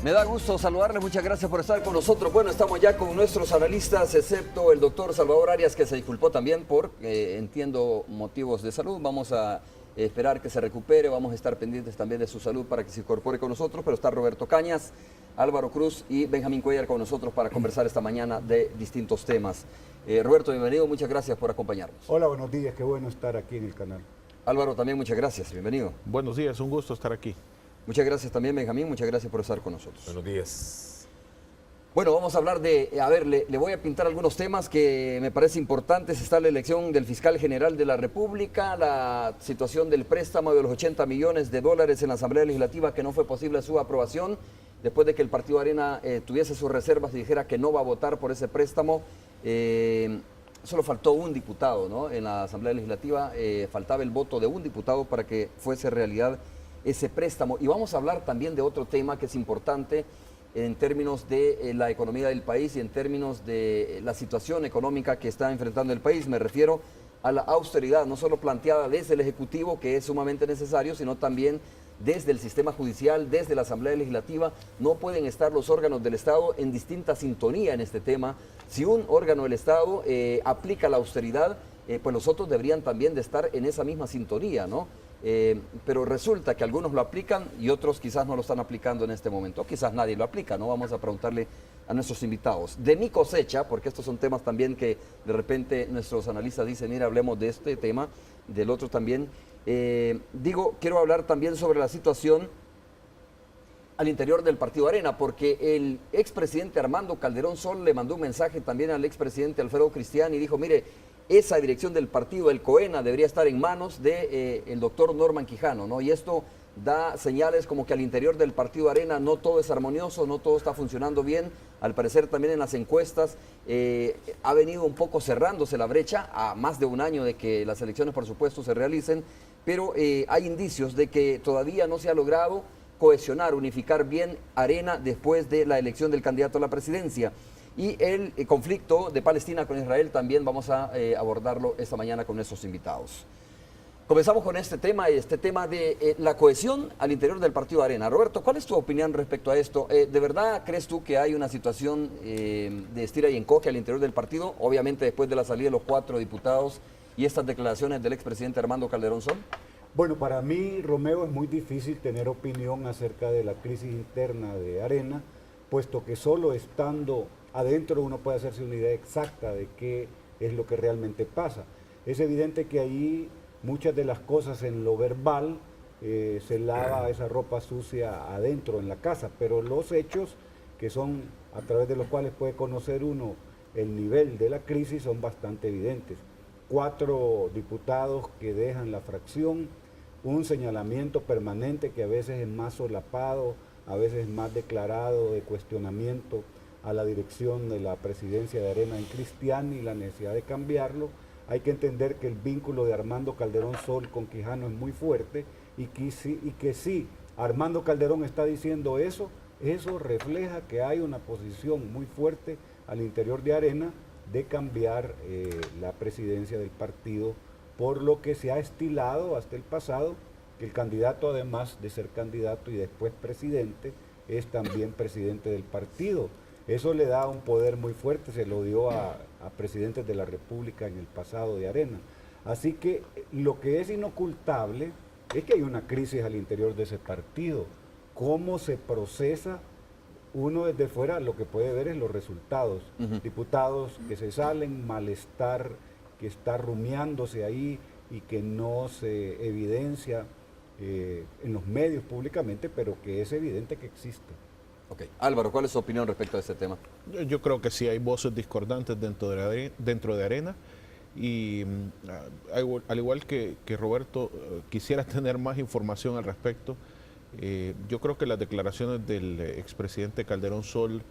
Me da gusto saludarles, muchas gracias por estar con nosotros. Bueno, estamos ya con nuestros analistas, excepto el doctor Salvador Arias, que se disculpó también por, entiendo, motivos de salud. Vamos a esperar que se recupere, vamos a estar pendientes también de su salud para que se incorpore con nosotros, pero está Roberto Cañas, Álvaro Cruz y Benjamín Cuellar con nosotros para conversar esta mañana de distintos temas. Roberto, bienvenido, muchas gracias por acompañarnos. Hola, buenos días, qué bueno estar aquí en el canal. Álvaro, también muchas gracias, bienvenido. Buenos días, un gusto estar aquí. Muchas gracias también, Benjamín, muchas gracias por estar con nosotros. Buenos días. Bueno, vamos a hablar de, le voy a pintar algunos temas que me parece importantes. Está la elección del fiscal general de la República, la situación del préstamo de los 80 millones de dólares en la Asamblea Legislativa que no fue posible su aprobación, después de que el Partido Arena tuviese sus reservas y dijera que no va a votar por ese préstamo. Solo faltó un diputado, ¿no? En la Asamblea Legislativa faltaba el voto de un diputado para que fuese realidad ese préstamo. Y vamos a hablar también de otro tema que es importante en términos de la economía del país y en términos de la situación económica que está enfrentando el país. Me refiero a la austeridad, no solo planteada desde el Ejecutivo, que es sumamente necesario, sino también desde el sistema judicial, desde la Asamblea Legislativa. No pueden estar los órganos del Estado en distinta sintonía en este tema. Si un órgano del Estado aplica la austeridad, pues los otros deberían también de estar en esa misma sintonía, ¿no? Pero resulta que algunos lo aplican y otros quizás no lo están aplicando en este momento. Quizás nadie lo aplica, ¿no? Vamos a preguntarle a nuestros invitados. De mi cosecha, porque estos son temas también que de repente nuestros analistas dicen, mira, hablemos de este tema, del otro también. Quiero hablar también sobre la situación al interior del Partido Arena, porque el expresidente Armando Calderón Sol le mandó un mensaje también al expresidente Alfredo Cristián y dijo, mire, esa dirección del partido, el COENA, debería estar en manos del doctor Norman Quijano, ¿no? Y esto da señales como que al interior del Partido Arena no todo es armonioso, no todo está funcionando bien. Al parecer también en las encuestas ha venido un poco cerrándose la brecha a más de un año de que las elecciones, por supuesto, se realicen, pero hay indicios de que todavía no se ha logrado cohesionar, unificar bien Arena después de la elección del candidato a la presidencia. Y el conflicto de Palestina con Israel también vamos a abordarlo esta mañana con nuestros invitados. Comenzamos con este tema de la cohesión al interior del Partido Arena. Roberto, ¿cuál es tu opinión respecto a esto? ¿De verdad crees tú que hay una situación de estira y encoge al interior del partido? Obviamente después de la salida de los 4 diputados y estas declaraciones del expresidente Armando Calderón Sol. Bueno, para mí, Romeo, es muy difícil tener opinión acerca de la crisis interna de Arena, puesto que solo estando adentro uno puede hacerse una idea exacta de qué es lo que realmente pasa. Es evidente que ahí muchas de las cosas en lo verbal se lava esa ropa sucia adentro en la casa, pero los hechos que son a través de los cuales puede conocer uno el nivel de la crisis son bastante evidentes. 4 diputados que dejan la fracción, un señalamiento permanente que a veces es más solapado, a veces es más declarado de cuestionamiento a la dirección de la presidencia de Arena en Cristián y la necesidad de cambiarlo. Hay que entender que el vínculo de Armando Calderón Sol con Quijano es muy fuerte y que si Armando Calderón está diciendo eso refleja que hay una posición muy fuerte al interior de Arena de cambiar la presidencia del partido, por lo que se ha estilado hasta el pasado que el candidato, además de ser candidato y después presidente, es también presidente del partido. Eso le da un poder muy fuerte, se lo dio a presidentes de la República en el pasado de Arena. Así que lo que es inocultable es que hay una crisis al interior de ese partido. ¿Cómo se procesa? Uno desde fuera lo que puede ver es los resultados. Diputados que se salen, malestar que está rumiándose ahí y que no se evidencia en los medios públicamente, pero que es evidente que existe. Ok. Álvaro, ¿cuál es su opinión respecto a este tema? Yo creo que sí hay voces discordantes dentro de Arena y al igual que Roberto, quisiera tener más información al respecto. Yo creo que las declaraciones del expresidente Calderón Sol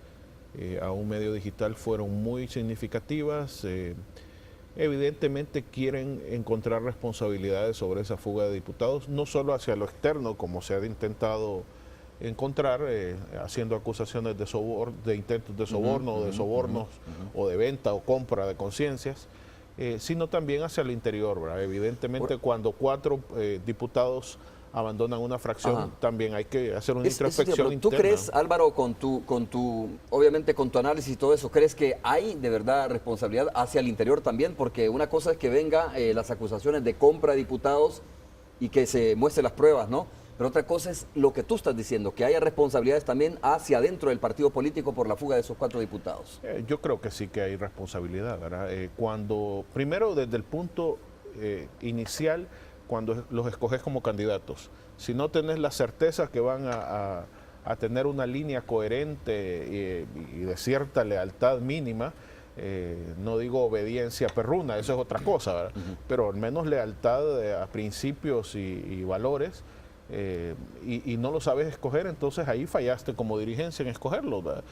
a un medio digital fueron muy significativas. Evidentemente quieren encontrar responsabilidades sobre esa fuga de diputados, no solo hacia lo externo, como se ha intentado encontrar, haciendo acusaciones de intentos de soborno o de sobornos o de venta o compra de conciencias, sino también hacia el interior, ¿verdad? Evidentemente cuando 4 diputados abandonan una fracción, Ajá. también hay que hacer una Eso te introspección digo, ¿tú interna. crees, Álvaro, obviamente con tu análisis y todo eso, crees que hay de verdad responsabilidad hacia el interior también? Porque una cosa es que venga las acusaciones de compra de diputados y que se muestren las pruebas, ¿no? Pero otra cosa es lo que tú estás diciendo, que haya responsabilidades también hacia adentro del partido político por la fuga de esos 4 diputados. Yo creo que sí que hay responsabilidad, ¿verdad? Primero desde el punto inicial, cuando los escoges como candidatos, si no tenés la certeza que van a tener una línea coherente y de cierta lealtad mínima, no digo obediencia perruna, eso es otra cosa, ¿verdad? Pero al menos lealtad a principios y valores, y no lo sabes escoger, entonces ahí fallaste como dirigencia en escogerlo, ¿verdad?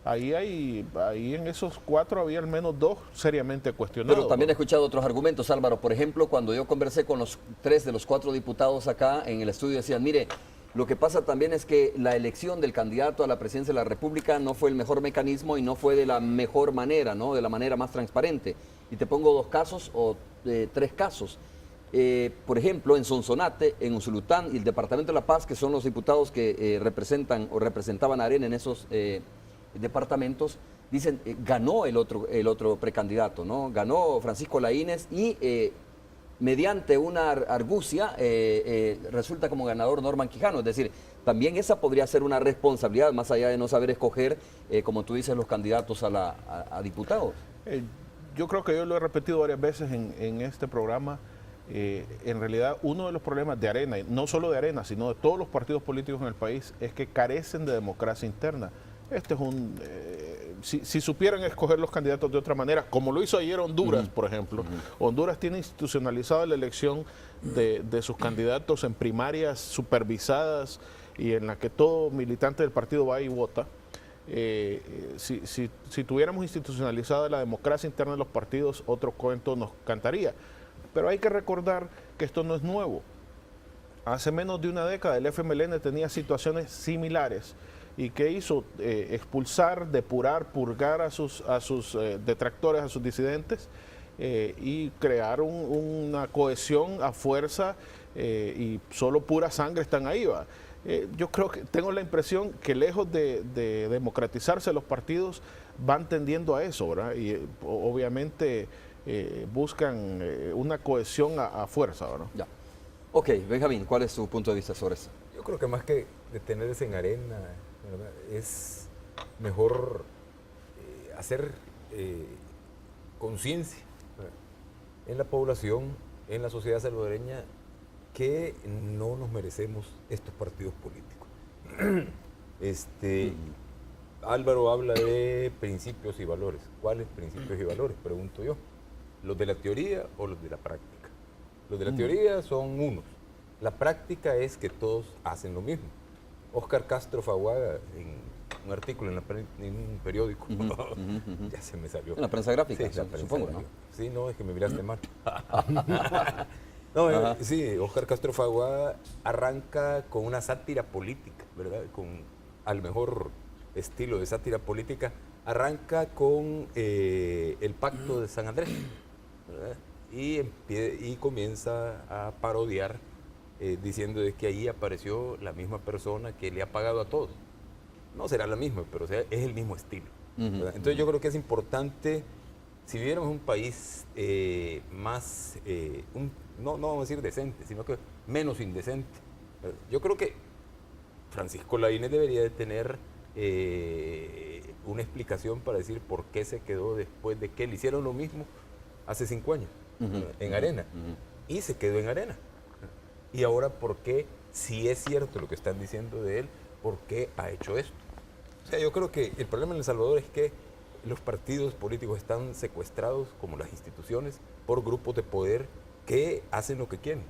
Ahí en esos 4 había al menos 2 seriamente cuestionados. Pero también he ¿no? escuchado otros argumentos, Álvaro. Por ejemplo, cuando yo conversé con los 3 de los 4 diputados acá en el estudio, decían, mire, lo que pasa también es que la elección del candidato a la presidencia de la República no fue el mejor mecanismo y no fue de la mejor manera, ¿no? De la manera más transparente. Y te pongo 2 casos o 3 casos. Por ejemplo, en Sonsonate, en Usulután y el Departamento de La Paz, que son los diputados que representan o representaban a Arena en esos departamentos, dicen, ganó el otro precandidato, ¿no? Ganó Francisco Laínez y mediante una argucia resulta como ganador Norman Quijano. Es decir, también esa podría ser una responsabilidad, más allá de no saber escoger, como tú dices, los candidatos a diputados. Yo creo que yo lo he repetido varias veces en este programa. En realidad, uno de los problemas de Arena, y no solo de Arena, sino de todos los partidos políticos en el país, es que carecen de democracia interna. Este es si supieran escoger los candidatos de otra manera, como lo hizo ayer Honduras, por ejemplo. Honduras tiene institucionalizada la elección de sus candidatos en primarias supervisadas y en la que todo militante del partido va y vota. Si tuviéramos institucionalizada la democracia interna de los partidos, otro cuento nos cantaría. Pero hay que recordar que esto no es nuevo. Hace menos de una década el FMLN tenía situaciones similares. ¿Y qué hizo? Expulsar, depurar, purgar a sus detractores, a sus disidentes, y crear una cohesión a fuerza, y solo pura sangre están ahí, ¿va? Yo creo que tengo la impresión que lejos de democratizarse los partidos van tendiendo a eso, ¿verdad? Y obviamente buscan una cohesión a fuerza, ¿verdad? Ya. Ok, Benjamín, ¿cuál es tu punto de vista sobre eso? Yo creo que más que detenerse en Arena, ¿verdad? Es mejor hacer conciencia, ¿verdad?, en la población, en la sociedad salvadoreña, que no nos merecemos estos partidos políticos. Álvaro habla de principios y valores. ¿Cuáles principios y valores? Pregunto yo. ¿Los de la teoría o los de la práctica? Los de la teoría son unos. La práctica es que todos hacen lo mismo. Óscar Castro Faguaga, en un artículo en un periódico, ya se me salió. En la prensa gráfica, Sí, la prensa supongo, gráfica. ¿no? Sí, no, es que me miraste mal. No, sí, Óscar Castro Faguaga arranca con una sátira política, ¿verdad? Al mejor estilo de sátira política, arranca con el Pacto de San Andrés, ¿verdad? Y comienza a parodiar, diciendo de que ahí apareció la misma persona que le ha pagado a todos. No será la misma, pero es el mismo estilo, ¿verdad? Entonces yo creo que es importante, si viviéramos un país más, no vamos a decir decente, sino que menos indecente, ¿verdad? Yo creo que Francisco Laínez debería de tener una explicación para decir por qué se quedó después de que le hicieron lo mismo hace 5 años en Arena, y se quedó en Arena. Y ahora, ¿por qué, si es cierto lo que están diciendo de él, por qué ha hecho esto? O sea, yo creo que el problema en El Salvador es que los partidos políticos están secuestrados, como las instituciones, por grupos de poder que hacen lo que quieren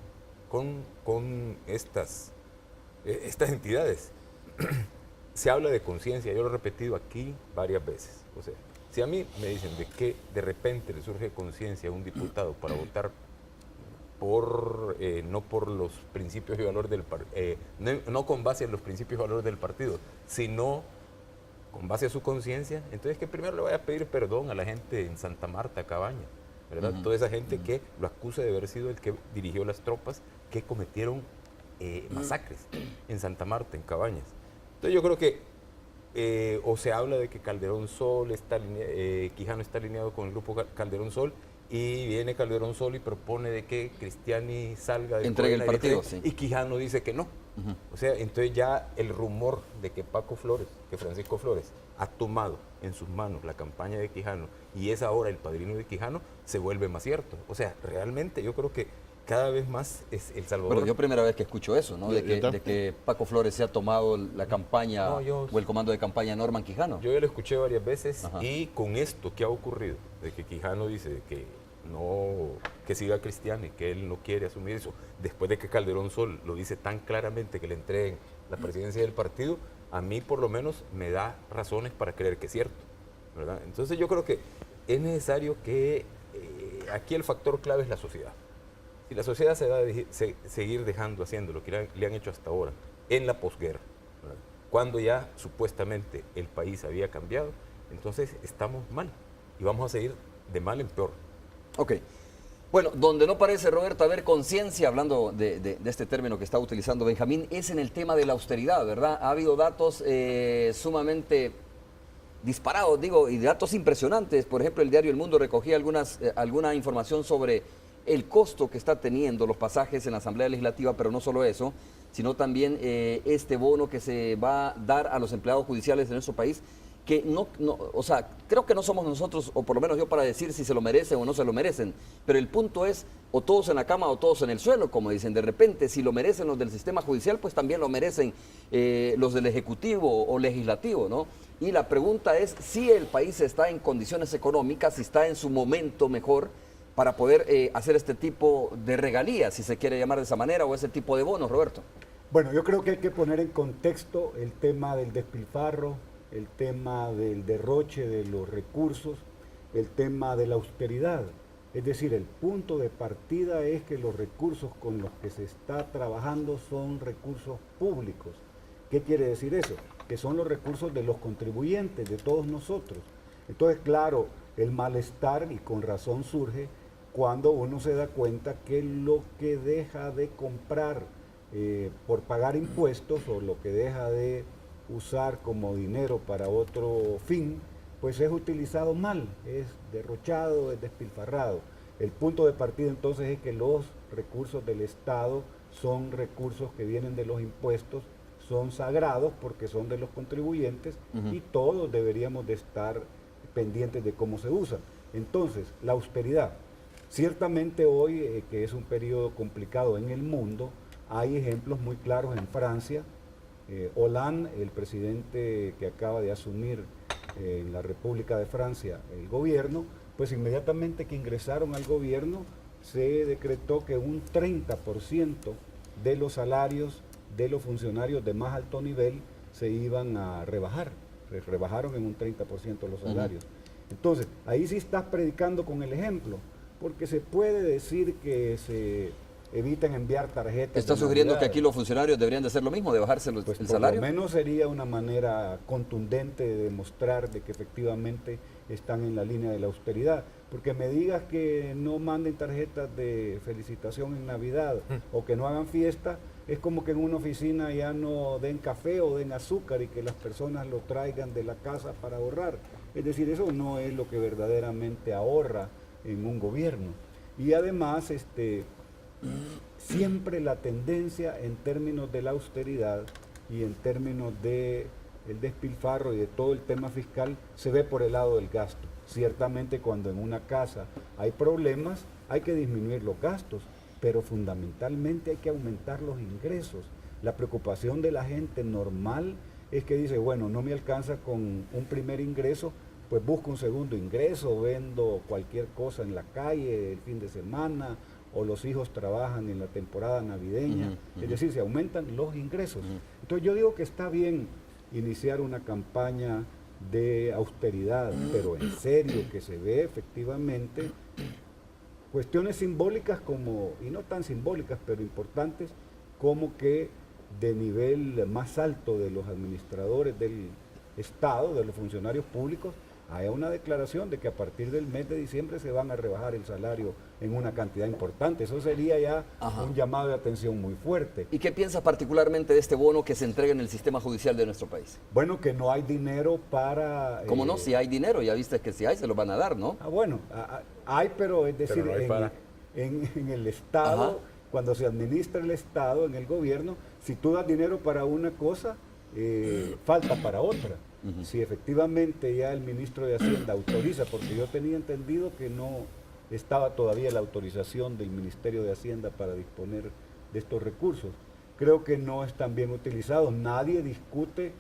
con estas entidades. Se habla de conciencia, yo lo he repetido aquí varias veces. O sea, si a mí me dicen de que de repente le surge conciencia a un diputado para votar no por los principios y valores del partido, no con base en los principios y valores del partido, sino con base a su conciencia, entonces que primero le vaya a pedir perdón a la gente en Santa Marta, Cabaña, ¿verdad? Toda esa gente que lo acusa de haber sido el que dirigió las tropas que cometieron masacres en Santa Marta, en Cabañas. Entonces yo creo que o se habla de que Calderón Sol Quijano está alineado con el grupo Calderón Sol, y viene Calderón Sol y propone de que Cristiani salga del entregue el poder partido, sí. y Quijano dice que no. O sea, entonces ya el rumor de que Francisco Flores ha tomado en sus manos la campaña de Quijano y es ahora el padrino de Quijano, se vuelve más cierto. O sea, realmente yo creo que cada vez más es El Salvador. Pero yo primera vez que escucho eso, ¿no? De que Paco Flores se ha tomado la campaña o el comando de campaña de Norman Quijano. Yo ya lo escuché varias veces. Ajá. Y con esto que ha ocurrido, de que Quijano dice que no, que siga Cristiani, que él no quiere asumir eso, después de que Calderón Sol lo dice tan claramente que le entreguen la presidencia del partido, a mí por lo menos me da razones para creer que es cierto, ¿verdad? Entonces yo creo que es necesario que aquí el factor clave es la sociedad. Si la sociedad se va a seguir dejando haciendo lo que le han hecho hasta ahora, en la posguerra, ¿verdad?, cuando ya supuestamente el país había cambiado, entonces estamos mal y vamos a seguir de mal en peor. Ok. Bueno, donde no parece, Roberto, haber conciencia, hablando de este término que está utilizando Benjamín, es en el tema de la austeridad, ¿verdad? Ha habido datos sumamente disparados, digo, y datos impresionantes. Por ejemplo, el diario El Mundo recogía alguna información sobre el costo que está teniendo los pasajes en la Asamblea Legislativa, pero no solo eso, sino también este bono que se va a dar a los empleados judiciales de nuestro país, que o sea, creo que no somos nosotros, o por lo menos yo, para decir si se lo merecen o no se lo merecen, pero el punto es o todos en la cama o todos en el suelo, como dicen. De repente, si lo merecen los del sistema judicial, pues también lo merecen los del Ejecutivo o Legislativo, ¿no? Y la pregunta es si el país está en condiciones económicas, si está en su momento mejor para poder hacer este tipo de regalías, si se quiere llamar de esa manera, o ese tipo de bonos, Roberto. Bueno, yo creo que hay que poner en contexto el tema del despilfarro, el tema del derroche de los recursos, el tema de la austeridad. Es decir, el punto de partida es que los recursos con los que se está trabajando son recursos públicos. ¿Qué quiere decir eso? Que son los recursos de los contribuyentes, de todos nosotros. Entonces, claro, el malestar, y con razón surge, cuando uno se da cuenta que lo que deja de comprar por pagar impuestos, o lo que deja de usar como dinero para otro fin, pues es utilizado mal, es derrochado, es despilfarrado. El punto de partida entonces es que los recursos del Estado son recursos que vienen de los impuestos, son sagrados porque son de los contribuyentes, y todos deberíamos de estar pendientes de cómo se usan. Entonces, la austeridad. Ciertamente hoy, que es un periodo complicado en el mundo, hay ejemplos muy claros en Francia. Hollande, el presidente que acaba de asumir en la República de Francia el gobierno, pues inmediatamente que ingresaron al gobierno se decretó que un 30% de los salarios de los funcionarios de más alto nivel se iban a rebajar. Se rebajaron en un 30% los salarios. Entonces, ahí sí estás predicando con el ejemplo, porque se puede decir que se evitan enviar tarjetas. ¿Está sugiriendo que aquí los funcionarios deberían de hacer lo mismo, de bajarse el salario? Por lo menos sería una manera contundente de demostrar de que efectivamente están en la línea de la austeridad. Porque me digas que no manden tarjetas de felicitación en Navidad o que no hagan fiesta, es como que en una oficina ya no den café o den azúcar y que las personas lo traigan de la casa para ahorrar. Es decir, eso no es lo que verdaderamente ahorra en un gobierno. Y además, siempre la tendencia en términos de la austeridad y en términos de el despilfarro y de todo el tema fiscal se ve por el lado del gasto. Ciertamente cuando en una casa hay problemas hay que disminuir los gastos, pero fundamentalmente hay que aumentar los ingresos. La preocupación de la gente normal es que dice, bueno, no me alcanza con un primer ingreso, pues busco un segundo ingreso, vendo cualquier cosa en la calle el fin de semana, o los hijos trabajan en la temporada navideña, es decir, se aumentan los ingresos. Entonces yo digo que está bien iniciar una campaña de austeridad, pero en serio, que se ve efectivamente cuestiones simbólicas como, y no tan simbólicas, pero importantes, como que de nivel más alto de los administradores del Estado, de los funcionarios públicos, haya una declaración de que a partir del mes de diciembre se van a rebajar el salario en una cantidad importante. Eso sería ya un llamado de atención muy fuerte. ¿Y qué piensas particularmente de este bono que se entrega en el sistema judicial de nuestro país? Bueno, que no hay dinero para... ¿Cómo no? Si hay dinero, ya viste que si hay, se lo van a dar, ¿no? Bueno, hay, pero es decir, no hay para. en el Estado, cuando se administra el Estado, en el gobierno, si tú das dinero para una cosa, falta para otra. Si efectivamente ya el ministro de Hacienda autoriza, porque yo tenía entendido que no estaba todavía la autorización del Ministerio de Hacienda para disponer de estos recursos. Creo que no están bien utilizados. Nadie discute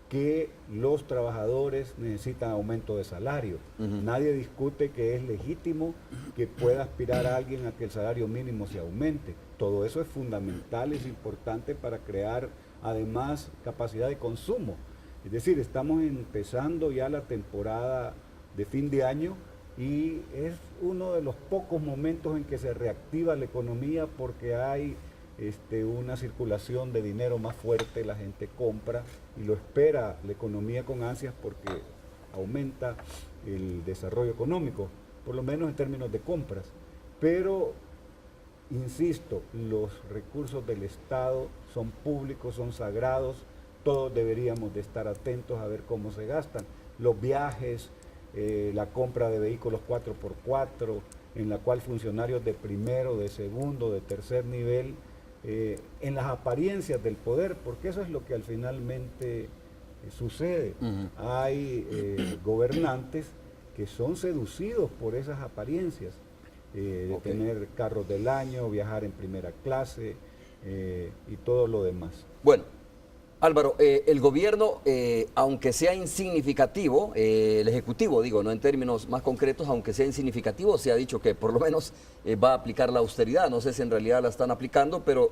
que los trabajadores necesitan aumento de salario. Nadie discute que es legítimo que pueda aspirar a alguien a que el salario mínimo se aumente. Todo eso es fundamental, es importante para crear además capacidad de consumo. Es decir, estamos empezando ya la temporada de fin de año y es uno de los pocos momentos en que se reactiva la economía porque hay una circulación de dinero más fuerte, la gente compra y lo espera la economía con ansias porque aumenta el desarrollo económico, por lo menos en términos de compras. Pero, insisto, los recursos del Estado son públicos, son sagrados, todos deberíamos de estar atentos a ver cómo se gastan. Los viajes, la compra de vehículos 4x4, en la cual funcionarios de primero, de segundo, de tercer nivel, en las apariencias del poder, porque eso es lo que al finalmente sucede. Hay gobernantes que son seducidos por esas apariencias, de tener carros del año, viajar en primera clase y todo lo demás. Bueno, Álvaro, el gobierno, aunque sea insignificativo, el Ejecutivo, digo, no en términos más concretos, aunque sea insignificativo, se ha dicho que por lo menos va a aplicar la austeridad. No sé si en realidad la están aplicando, pero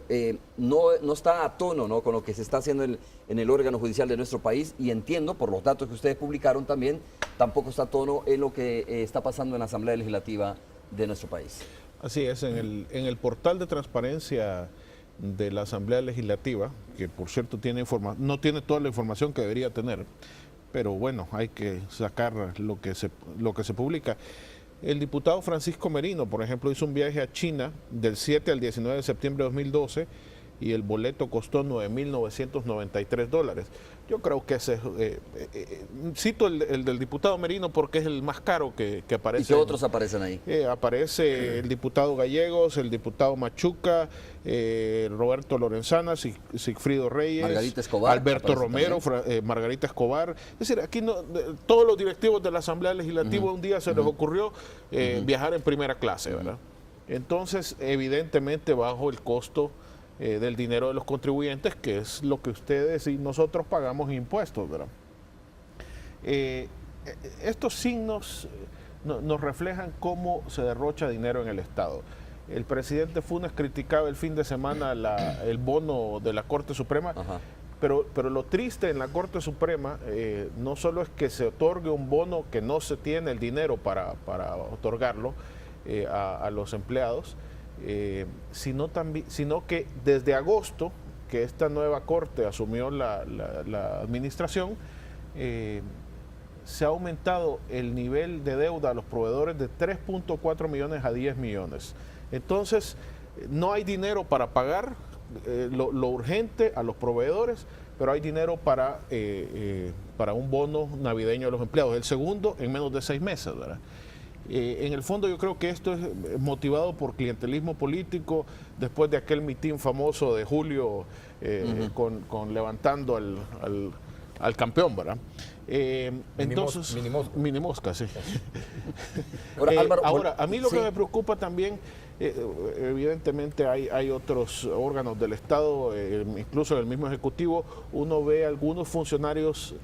no está a tono, ¿no?, con lo que se está haciendo en el órgano judicial de nuestro país, y entiendo, por los datos que ustedes publicaron también, tampoco está a tono en lo que está pasando en la Asamblea Legislativa de nuestro país. Así es, en el portal de transparencia de la Asamblea Legislativa, que por cierto no tiene toda la información que debería tener, pero bueno, hay que sacar lo que se publica. El diputado Francisco Merino, por ejemplo, hizo un viaje a China del 7 al 19 de septiembre de 2012 y el boleto costó $9.993. Yo creo que ese cito el del diputado Merino porque es el más caro que aparece. ¿Y qué otros aparecen ahí? Aparece el diputado Gallegos, el diputado Machuca, Roberto Lorenzana, Sigfrido Reyes, Margarita Escobar, Alberto Romero, Margarita Escobar. Es decir, aquí todos los directivos de la Asamblea Legislativa un día se les ocurrió viajar en primera clase, ¿verdad? Entonces, evidentemente, bajo el costo del dinero de los contribuyentes, que es lo que ustedes y nosotros pagamos impuestos, ¿verdad? Estos signos nos reflejan cómo se derrocha dinero en el Estado. El presidente Funes criticaba el fin de semana el bono de la Corte Suprema, pero lo triste en la Corte Suprema no solo es que se otorgue un bono que no se tiene el dinero para otorgarlo a los empleados, sino que desde agosto, que esta nueva Corte asumió la administración, se ha aumentado el nivel de deuda a los proveedores de 3.4 millones a 10 millones. Entonces, no hay dinero para pagar lo urgente a los proveedores, pero hay dinero para un bono navideño a los empleados, el segundo en menos de 6 meses, ¿verdad? En el fondo yo creo que esto es motivado por clientelismo político, después de aquel mitin famoso de julio con levantando al campeón, ¿verdad? Entonces, Mini Mosca, sí. Ahora, Álvaro, a mí lo que me preocupa también, evidentemente hay otros órganos del Estado, incluso en el mismo Ejecutivo, uno ve algunos funcionarios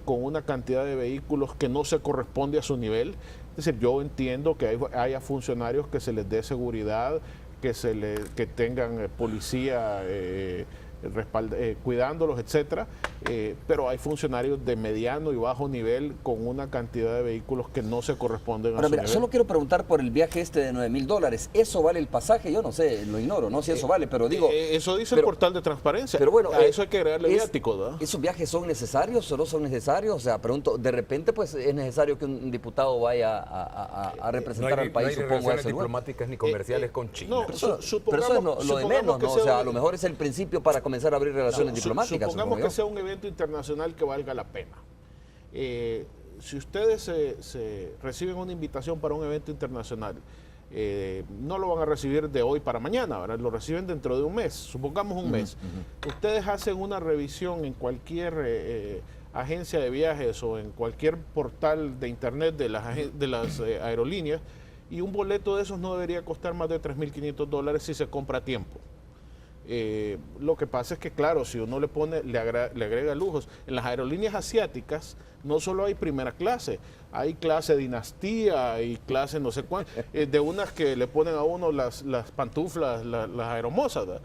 con una cantidad de vehículos que no se corresponde a su nivel. Es decir, yo entiendo que haya funcionarios que se les dé seguridad, que tengan policía cuidándolos, etcétera, pero hay funcionarios de mediano y bajo nivel con una cantidad de vehículos que no se corresponden a Ahora, su mira, nivel. solo quiero preguntar por el viaje este de $9,000. ¿Eso vale el pasaje? Yo no sé, lo ignoro, no sé si eso vale, pero digo... eso dice el pero- portal de transparencia. Pero bueno, a eso hay que agregarle es- viáticos, ¿verdad? ¿Esos viajes son necesarios o no son necesarios? O sea, pregunto, de repente pues es necesario que un diputado vaya a representar al país, no hay supongo, a relaciones ese lugar. diplomáticas ni comerciales con China. no, Pero eso es supongamos lo de menos, que ¿no? O sea sea, a un- lo mejor es el principio para comenzar a abrir relaciones diplomáticas, Supongamos supongo que yo. sea un evento internacional que valga la pena. Si ustedes se reciben una invitación para un evento internacional, no lo van a recibir de hoy para mañana, ¿verdad? Lo reciben dentro de un mes, supongamos un mes. Ustedes hacen una revisión en cualquier agencia de viajes o en cualquier portal de internet de las aerolíneas, y un boleto de esos no debería costar más de $3,500 si se compra a tiempo. Lo que pasa es que, claro, si uno le agrega lujos, en las aerolíneas asiáticas no solo hay primera clase, hay clase dinastía, hay clase no sé cuánto, de unas que le ponen a uno las pantuflas, las aeromosas, ¿verdad?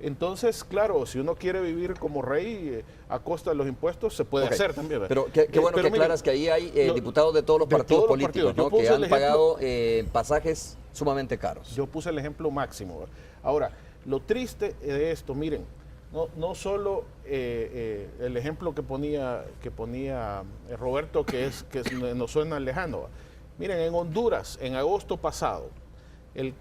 Entonces, claro, si uno quiere vivir como rey a costa de los impuestos, se puede Ok. hacer también, ¿verdad? Pero qué bueno pero que miren, aclaras que ahí hay lo- diputados de todos los de partidos todos los políticos, partidos. Yo ¿no? puse Que el han ejemplo- pagado pasajes sumamente caros. Yo puse el ejemplo máximo, ¿verdad? Ahora, lo triste de esto, miren, no solo el ejemplo que ponía Roberto, que nos suena lejano. ¿verdad? Miren, en Honduras, en agosto pasado, el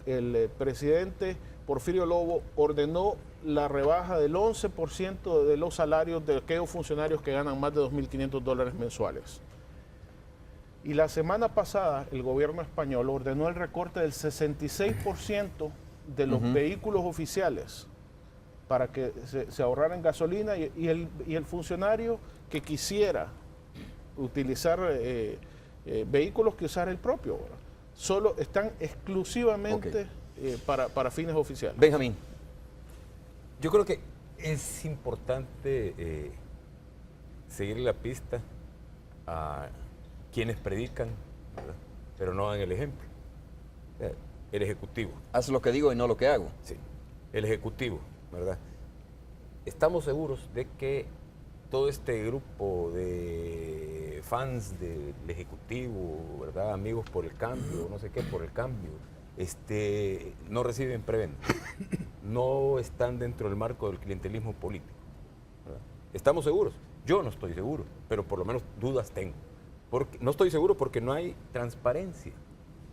presidente Porfirio Lobo ordenó la rebaja del 11% de los salarios de aquellos funcionarios que ganan más de $2,500 mensuales. Y la semana pasada el gobierno español ordenó el recorte del 66% de los vehículos oficiales para que se ahorraran gasolina y el funcionario que quisiera utilizar vehículos que usar el propio. ¿verdad? Solo están exclusivamente para fines oficiales. Benjamín. Yo creo que es importante seguir la pista a quienes predican, ¿verdad? Pero no dan el ejemplo. El Ejecutivo. Haz lo que digo y no lo que hago. Sí, el Ejecutivo, ¿verdad? Estamos seguros de que todo este grupo de fans del Ejecutivo, ¿verdad? Amigos por el cambio, no sé qué, por el cambio, no reciben prebenda. No están dentro del marco del clientelismo político, ¿verdad? Estamos seguros. Yo no estoy seguro, pero por lo menos dudas tengo. No estoy seguro porque no hay transparencia.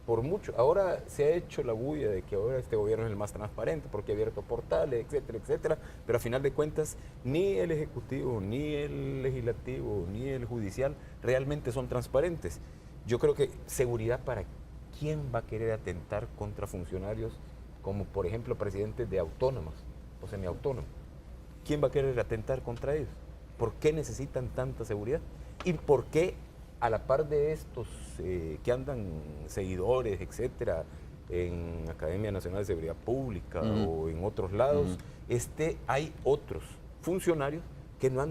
Por mucho, ahora se ha hecho la bulla de que ahora este gobierno es el más transparente porque ha abierto portales, etcétera, etcétera, pero a final de cuentas ni el Ejecutivo, ni el Legislativo, ni el Judicial realmente son transparentes. Yo creo que seguridad para quién va a querer atentar contra funcionarios como por ejemplo presidentes de autónomas o semiautónomas. ¿Quién va a querer atentar contra ellos? ¿Por qué necesitan tanta seguridad? ¿Y por qué a la par de estos que andan seguidores, etcétera, en Academia Nacional de Seguridad Pública o en otros lados, hay otros funcionarios que no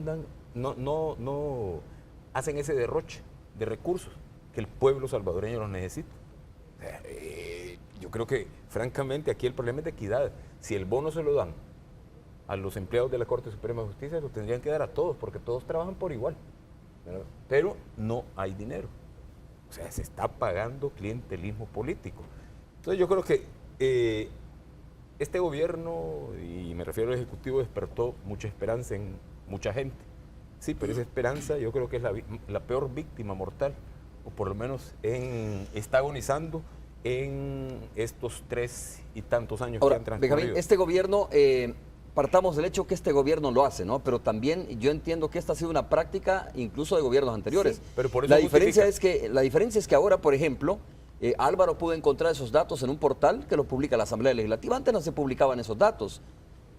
hacen ese derroche de recursos que el pueblo salvadoreño los necesita? Yo creo que, francamente, aquí el problema es de equidad. Si el bono se lo dan a los empleados de la Corte Suprema de Justicia, lo tendrían que dar a todos, porque todos trabajan por igual, ¿verdad? Pero no hay dinero. O sea, se está pagando clientelismo político. Entonces yo creo que este gobierno, y me refiero al Ejecutivo, despertó mucha esperanza en mucha gente. Sí, pero esa esperanza yo creo que es la peor víctima mortal, o por lo menos está agonizando en estos 3 y tantos años Ahora, que han transcurrido. Benjamín, este gobierno, partamos del hecho que este gobierno lo hace, ¿no? Pero también yo entiendo que esta ha sido una práctica incluso de gobiernos anteriores. Sí, pero por eso la diferencia es que ahora, por ejemplo, Álvaro pudo encontrar esos datos en un portal que los publica la Asamblea Legislativa. Antes no se publicaban esos datos.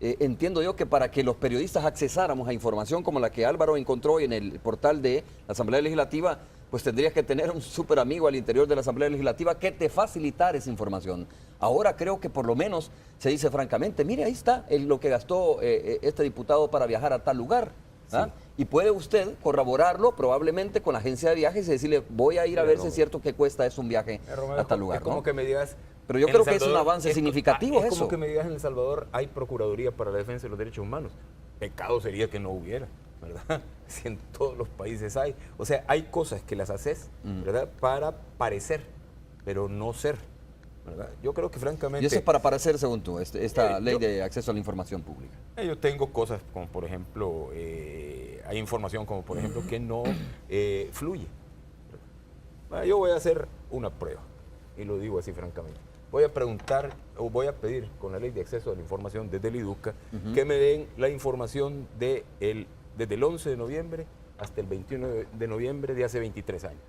Entiendo yo que para que los periodistas accesáramos a información como la que Álvaro encontró en el portal de la Asamblea Legislativa, pues tendrías que tener un súper amigo al interior de la Asamblea Legislativa que te facilitara esa información. Ahora creo que por lo menos se dice francamente, mire, ahí está lo que gastó este diputado para viajar a tal lugar. ¿Ah? Sí. Y puede usted corroborarlo probablemente con la agencia de viajes y decirle, voy a ir a ver si es cierto que cuesta eso un viaje a tal lugar. Es como ¿no? que me digas, Pero yo En creo El que es un Salvador avance significativo es eso. como que me digas, en El Salvador hay Procuraduría para la Defensa de los Derechos Humanos. Pecado sería que no hubiera, ¿verdad? Si en todos los países hay. O sea, hay cosas que las haces, ¿verdad? Para parecer, pero no ser, ¿verdad? Yo creo que francamente... Y eso es para parecer, según tú, esta ley yo- de acceso a la información pública. Yo tengo cosas como, por ejemplo, hay información como, por ejemplo, que no fluye. Yo voy a hacer una prueba, y lo digo así francamente. Voy a preguntar, o voy a pedir con la ley de acceso a la información desde el IDUCA, que me den la información desde el 11 de noviembre hasta el 21 de noviembre de hace 23 años.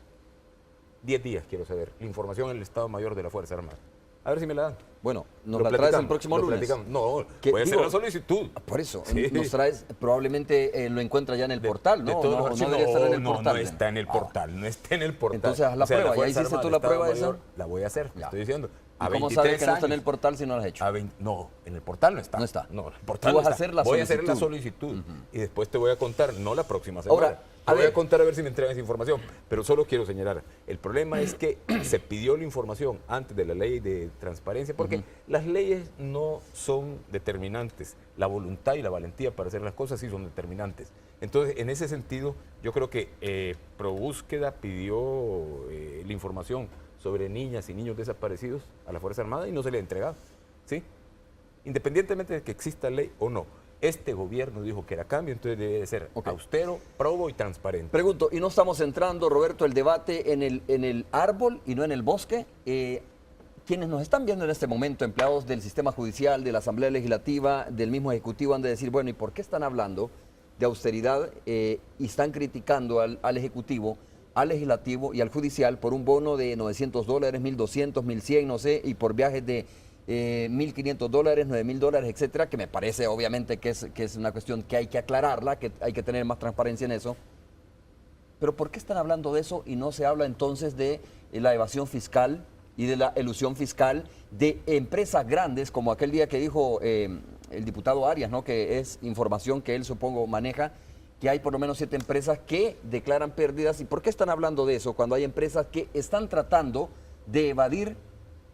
10 días quiero saber, la información en el Estado Mayor de la Fuerza Armada. A ver si me la dan. Bueno, nos Lo la traes platicamos, el próximo lo lunes. platicamos. No, Que, voy a hacer digo, la solicitud. Por eso, Sí. nos traes, probablemente lo encuentra ya en el portal, De ¿no? todos No, los no archivos. debería estar en el No, portal. no está en el portal, no está en el portal. Entonces haz la prueba, ¿ya Fuerza hiciste Armada tú del la Estado prueba esa? Mayor, la voy a hacer, Ya. estoy diciendo. ¿Y A cómo 23 sabes que no está en años. el portal si no lo has hecho? No, en el portal no está. No está. No, en el portal Tú vas no a está. hacer la Voy a hacer la solicitud. solicitud. Y después te voy a contar, no la próxima semana. Ahora, te voy a contar a ver si me entregan esa información. Pero solo quiero señalar, el problema es que se pidió la información antes de la ley de transparencia, porque las leyes no son determinantes. La voluntad y la valentía para hacer las cosas sí son determinantes. Entonces, en ese sentido, yo creo que ProBúsqueda pidió la información sobre niñas y niños desaparecidos a la Fuerza Armada y no se le ha entregado, ¿sí? Independientemente de que exista ley o no. Este gobierno dijo que era cambio, entonces debe de ser austero, probo y transparente. Pregunto, ¿y no estamos centrando, Roberto, el debate en el árbol y no en el bosque? Quienes nos están viendo en este momento, empleados del sistema judicial, de la Asamblea Legislativa, del mismo Ejecutivo, han de decir, bueno, ¿y por qué están hablando de austeridad y están criticando al Ejecutivo, al Legislativo y al Judicial por un bono de $900, $1,200, $1,100, no sé, y por viajes de $1,500, $9,000, etcétera, que me parece obviamente que es una cuestión que hay que aclararla, que hay que tener más transparencia en eso? Pero ¿por qué están hablando de eso y no se habla entonces de la evasión fiscal y de la elusión fiscal de empresas grandes, como aquel día que dijo el diputado Arias, ¿no? Que es información que él, supongo, maneja, que hay por lo menos 7 empresas que declaran pérdidas? ¿Y por qué están hablando de eso cuando hay empresas que están tratando de evadir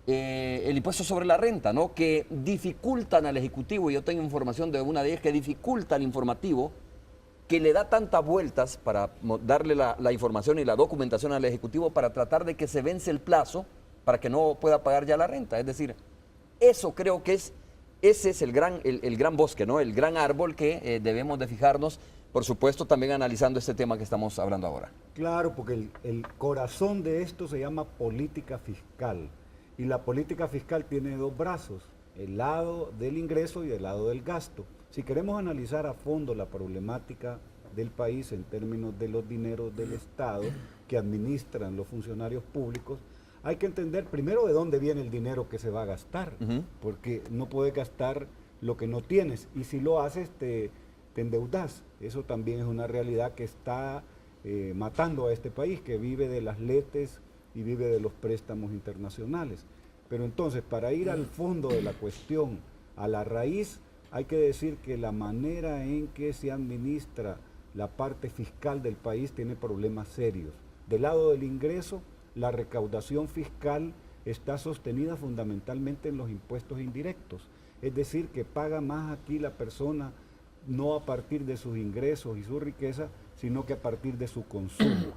el impuesto sobre la renta, ¿no? Que dificultan al Ejecutivo? Yo tengo información de una de ellas que dificulta al informativo, que le da tantas vueltas para darle la información y la documentación al Ejecutivo para tratar de que se vence el plazo para que no pueda pagar ya la renta. Es decir, eso creo que ese es el gran bosque, ¿no? El gran árbol que debemos de fijarnos, por supuesto, también analizando este tema que estamos hablando ahora. Claro, porque el corazón de esto se llama política fiscal. Y la política fiscal tiene 2 brazos, el lado del ingreso y el lado del gasto. Si queremos analizar a fondo la problemática del país en términos de los dineros del Estado que administran los funcionarios públicos, hay que entender primero de dónde viene el dinero que se va a gastar, porque no puedes gastar lo que no tienes, y si lo haces te endeudas. Eso también es una realidad que está matando a este país, que vive de las letes y vive de los préstamos internacionales. Pero entonces, para ir al fondo de la cuestión, a la raíz, hay que decir que la manera en que se administra la parte fiscal del país tiene problemas serios. Del lado del ingreso, la recaudación fiscal está sostenida fundamentalmente en los impuestos indirectos. Es decir, que paga más aquí la persona no a partir de sus ingresos y su riqueza, sino que a partir de su consumo.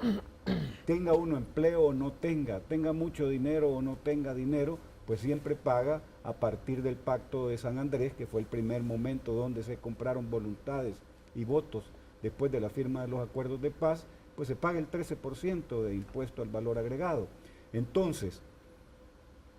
Tenga uno empleo o no tenga mucho dinero o no tenga dinero, pues siempre paga a partir del Pacto de San Andrés, que fue el primer momento donde se compraron voluntades y votos después de la firma de los acuerdos de paz, pues se paga el 13% de impuesto al valor agregado. Entonces,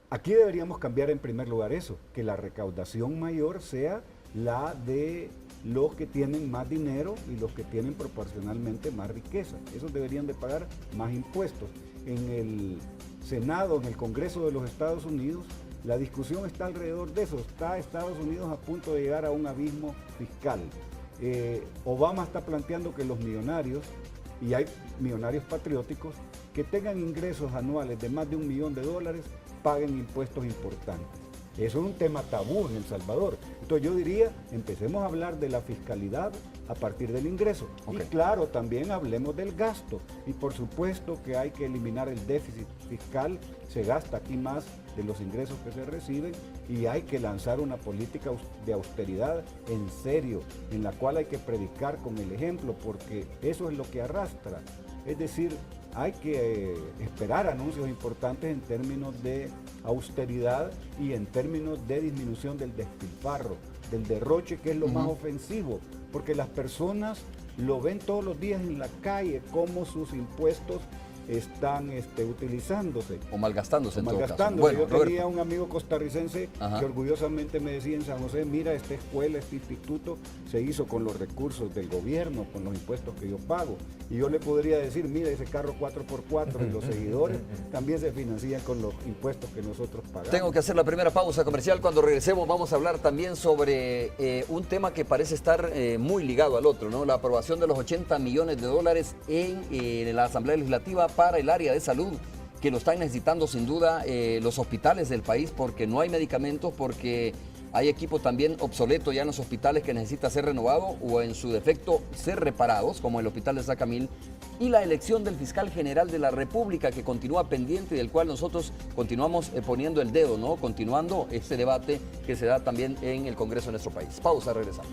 aquí deberíamos cambiar en primer lugar eso, que la recaudación mayor sea la de los que tienen más dinero y los que tienen proporcionalmente más riqueza. Esos deberían de pagar más impuestos. En el Senado, en el Congreso de los Estados Unidos, la discusión está alrededor de eso. Está Estados Unidos a punto de llegar a un abismo fiscal. Obama está planteando que los millonarios, y hay millonarios patrióticos, que tengan ingresos anuales de más de $1 millón, paguen impuestos importantes. Eso es un tema tabú en El Salvador. Entonces yo diría, empecemos a hablar de la fiscalidad a partir del ingreso. Y claro, también hablemos del gasto. Y por supuesto que hay que eliminar el déficit fiscal. Se gasta aquí más de los ingresos que se reciben y hay que lanzar una política de austeridad en serio, en la cual hay que predicar con el ejemplo, porque eso es lo que arrastra. Es decir, hay que esperar anuncios importantes en términos de austeridad y en términos de disminución del despilfarro, del derroche, que es lo más ofensivo, porque las personas lo ven todos los días en la calle, cómo sus impuestos están utilizándose. O malgastándose en todo caso. Bueno, yo tenía un amigo costarricense que orgullosamente me decía en San José, mira, esta escuela, este instituto se hizo con los recursos del gobierno, con los impuestos que yo pago. Y yo le podría decir, mira, ese carro 4x4 y los seguidores también se financian con los impuestos que nosotros pagamos. Tengo que hacer la primera pausa comercial. Cuando regresemos vamos a hablar también sobre un tema que parece estar muy ligado al otro, ¿no? La aprobación de los 80 millones de dólares en la Asamblea Legislativa para el área de salud, que lo están necesitando sin duda los hospitales del país, porque no hay medicamentos, porque hay equipo también obsoleto ya en los hospitales que necesita ser renovado o en su defecto ser reparados, como el hospital de Sacamil, y la elección del fiscal general de la República, que continúa pendiente y del cual nosotros continuamos poniendo el dedo, ¿no? Continuando este debate que se da también en el Congreso de nuestro país. Pausa, regresamos.